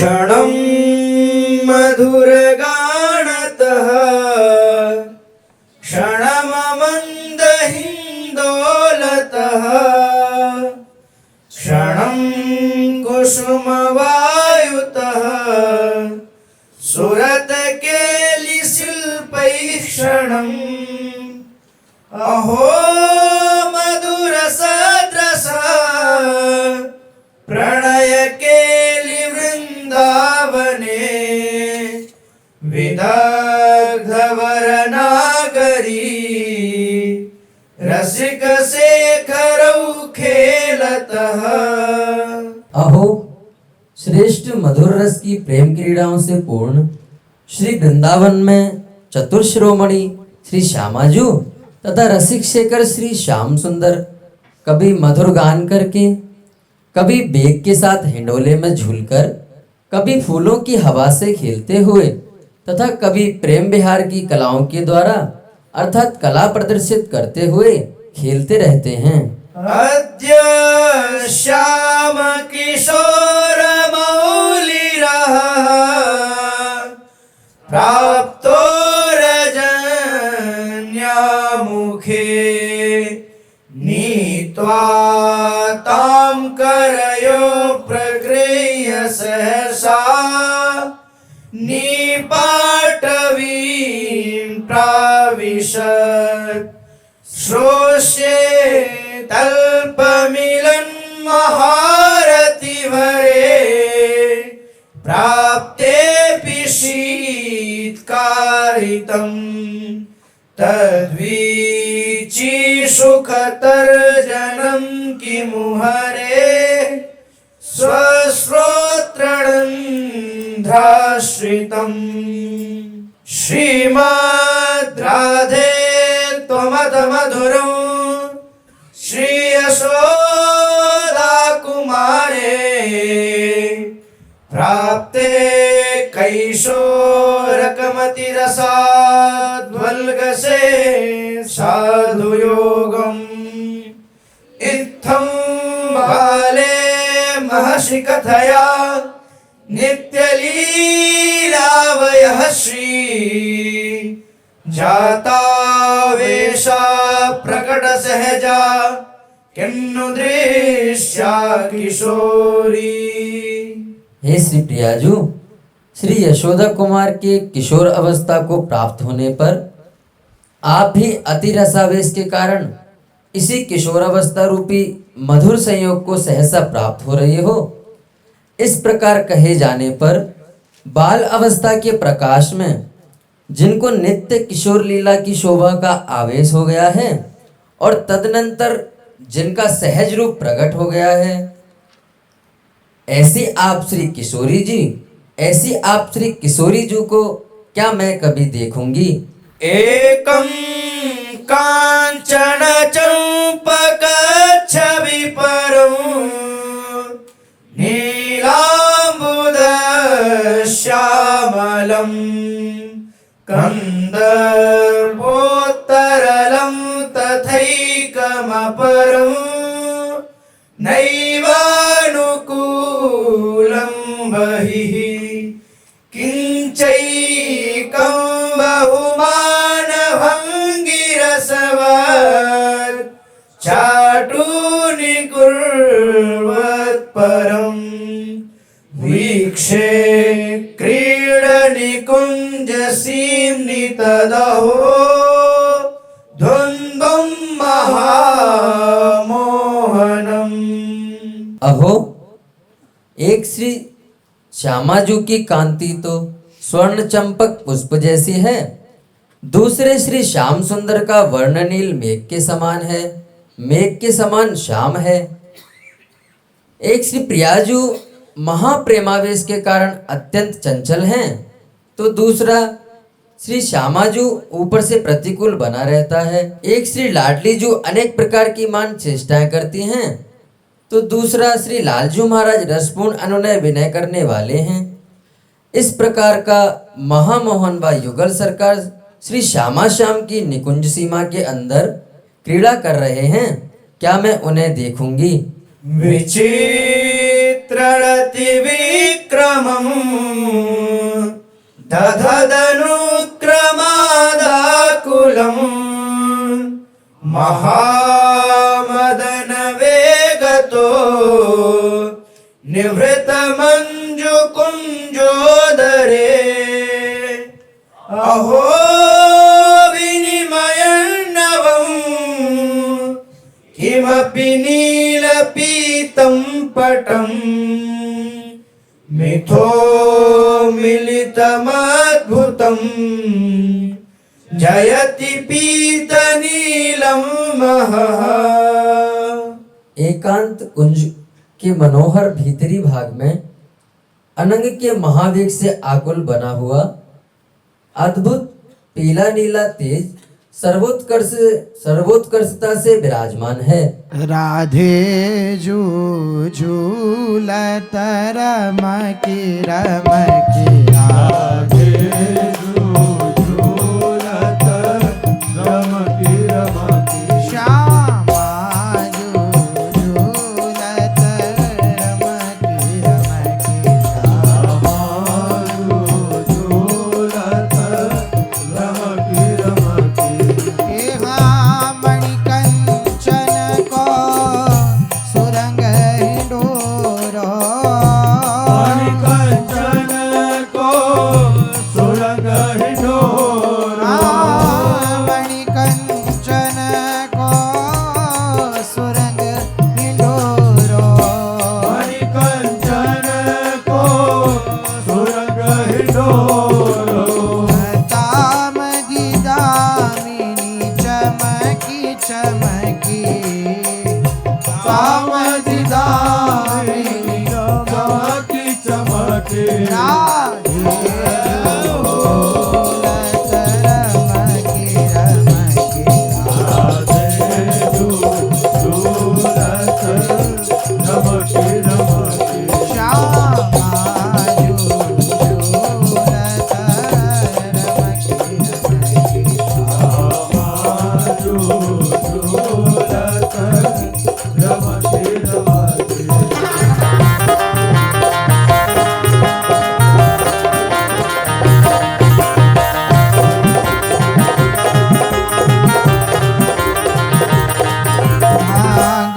क्षणं मधुरगानतः क्षणममन्दहिन्दोलतः क्षणं कुसुमवायुतः सुरतकेलिशिल्पैः क्षणम् अहो मधुरसदृशः प्रणयकेलिवृन्दावने विदग्धवरनागरी रसिकशेखरौ खेलतः। अहो श्रेष्ठ मधुर रस की प्रेम क्रीड़ाओं से पूर्ण श्री वृंदावन में चतुर्शिरोमणि श्री श्यामाजू तथा रसिक शेखर श्री श्याम सुंदर कभी मधुर गान करके, कभी बेग के साथ हिंडोले में झूलकर, कभी फूलों की हवा से खेलते हुए तथा कभी प्रेम विहार की कलाओं के द्वारा अर्थात कला प्रदर्शित करते हुए खेलते रहते हैं। अद्य श्याम किशोर मौलिरः प्राप्तो रजन्यामुखे नीत्वा तां करयो प्रगृह्य सहसा निपाटवीं प्राविशत् श्रोष्ये तल्पमिलन् महारति भरे प्राप्तेऽपि शीत्कारितम् तद्वीची सुखतर्जनं किमुहरे स्वश्रोत्ररन्ध्राश्रितम्। श्रीमद् राधे त्वमदमधुरं श्री यशोदा कुमारे प्राप्ते कैशोरकमतिरसाद्वल्गसे साधुयोगम् इत्थं बाले महर्षि कथया नित्यलीलावयः श्री जाता वेशा प्रकट सहजा किन्नु दृश्या किशोरी। हे श्री प्रियाजू, श्री यशोदा कुमार के किशोर अवस्था को प्राप्त होने पर आप भी अति रसावेश के कारण इसी किशोर अवस्था रूपी मधुर संयोग को सहसा प्राप्त हो रहे हो। इस प्रकार कहे जाने पर बाल अवस्था के प्रकाश में जिनको नित्य किशोर लीला की शोभा का आवेश हो गया है और तदनंतर जिनका सहज रूप प्रकट हो गया है, ऐसी आप श्री किशोरी जी को क्या मैं कभी देखूंगी। एकं कांचन चंपकच्छवि परं नीलांबुद श्यामलं कंदर्पोत्तरलं तथैकमपरं नैवानुकूलं बहिः किंचैकं बहुमानभङ्गिरसवत् चाटुनिकुर्वत्परं वीक्षे क्रीडनिकुञ्जसीम्नि तदहो द्वन्द्वं महामोहनम्। अहो एक श्री श्यामाजू की कांति तो स्वर्ण चंपक पुष्प जैसी है, दूसरे श्री श्याम सुंदर का वर्णनील मेघ के समान है, मेघ के समान श्याम है। एक श्री प्रियाजू महाप्रेमावेश के कारण अत्यंत चंचल हैं, तो दूसरा श्री श्यामाजू ऊपर से प्रतिकूल बना रहता है। एक श्री लाडली जू अनेक प्रकार की मान चेष्टाएं करती हैं, तो दूसरा श्री लालजू महाराज रसपूर्ण अनुनय विनय करने वाले हैं। इस प्रकार का महामोहन व युगल सरकार श्री श्यामा श्याम की निकुंज सीमा के अंदर क्रीड़ा कर रहे हैं, क्या मैं उन्हें देखूंगी। विचित्ररति विक्रमोत्तम विक्रमम् दधदनुक्रमादाकुलम् महामदनवेगतो निवृतमञ्जुकुञ्जोदरे अहो विनिमयन्नवम् किमपि नीलपीतं पटम् मिथो मिलितमद्भुतम् जयति पीतनीलं महः। एकांत कुंज के मनोहर भीतरी भाग में अनंग के महावेग से आकुल बना हुआ अद्भुत पीला नीला तेज सर्वोत्कर्षता से विराजमान है। राधे जू झूलत रमकी रमकी राधे झूलत रमकी रमकी श्यामा झूलत रमकी रमकी श्यामा झूलत रमकी रमकी मणिकंचन को सुरंग डोरो मणिकंचन को सुरंग डोरो मणिकंचन को सुरंग डोरो मणिकंचन को सुरंग डोरो तामदी दामिनी चमकी चमकी तामदी दामिनी चमकी चमकी राधे झूलत रमकी रमकी राधे झूलत रमकी रमकी श्यामा झूलत रमकी रमकी झूलत रमकी रमकी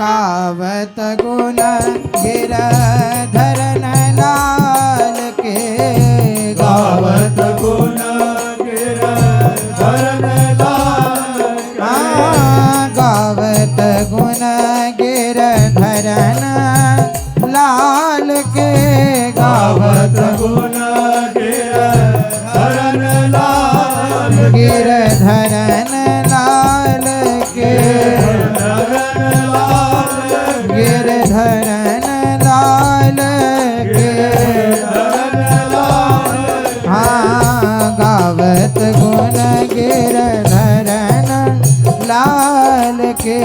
गावत गुण गिरधरन लाल के गावत गुण गिरधरन लाल गावत गुण गिरधरन लाल के गावत गुण गिरधरन लाल गिरधरन लाल के गिरधरन लाल के हाँ गावत गुण गिरधरन लाल के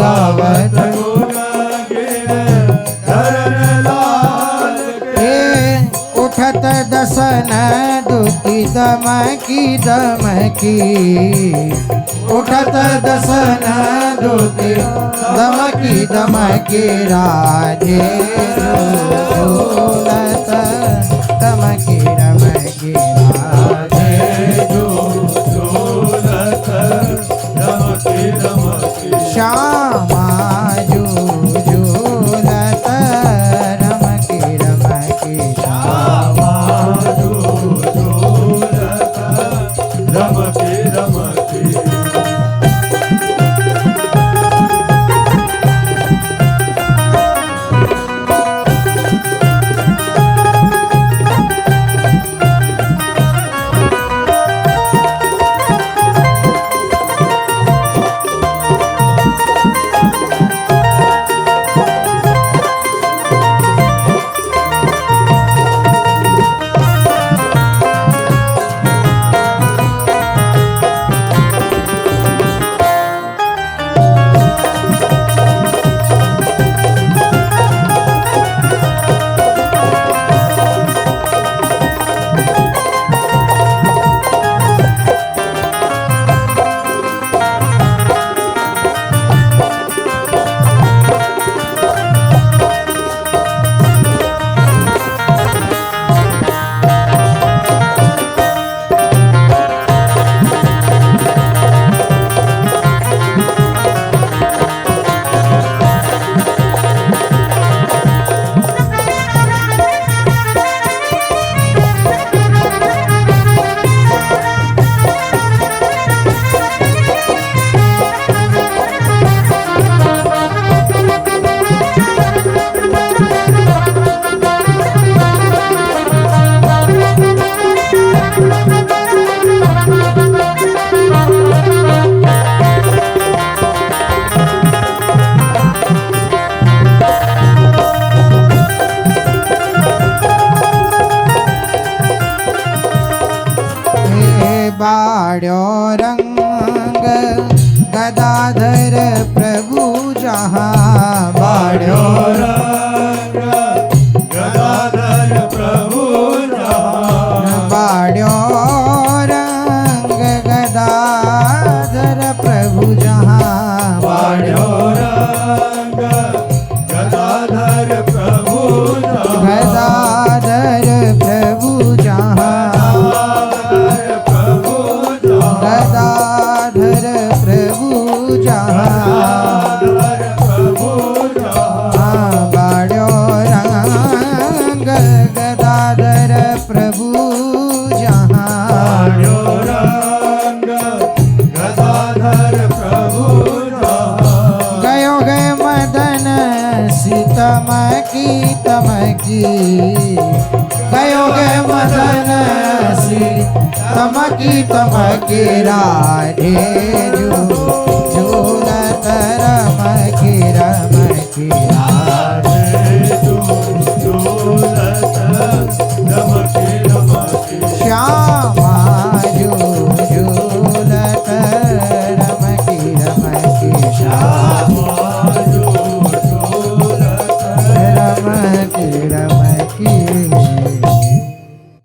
गावत गुण गिरधरन लाल के उठत दसन दुखी दमकी दमकी उठत दसन दुखी दमकी दमकी राधे झूलत दमकी रमकी राधे झूलत रमकी रमकी श्यामा झूलत रमकी रमकी श्यामा झूलत रमकी रमकी बाड्यो रंग गदाधर प्रभु जहाँ बाड्यो रंग गदाधर प्रभु जहाँ बाड्यो रंग गदाधर प्रभु जहाँ बाड्यो रंग गदाधर प्रभु जहाँ गदाधर प्रभु जहाँ गदाधर प्रभु जहाँ बाड्यो रंग गदाधर प्रभु जहाँ गयो गे मदन सीतमकी तमकी गयो गे मदन सीतमकी तमकी राधे झूलत रमकी रमकी श्यामा झूलत रमकी रमकी श्यामा रमकी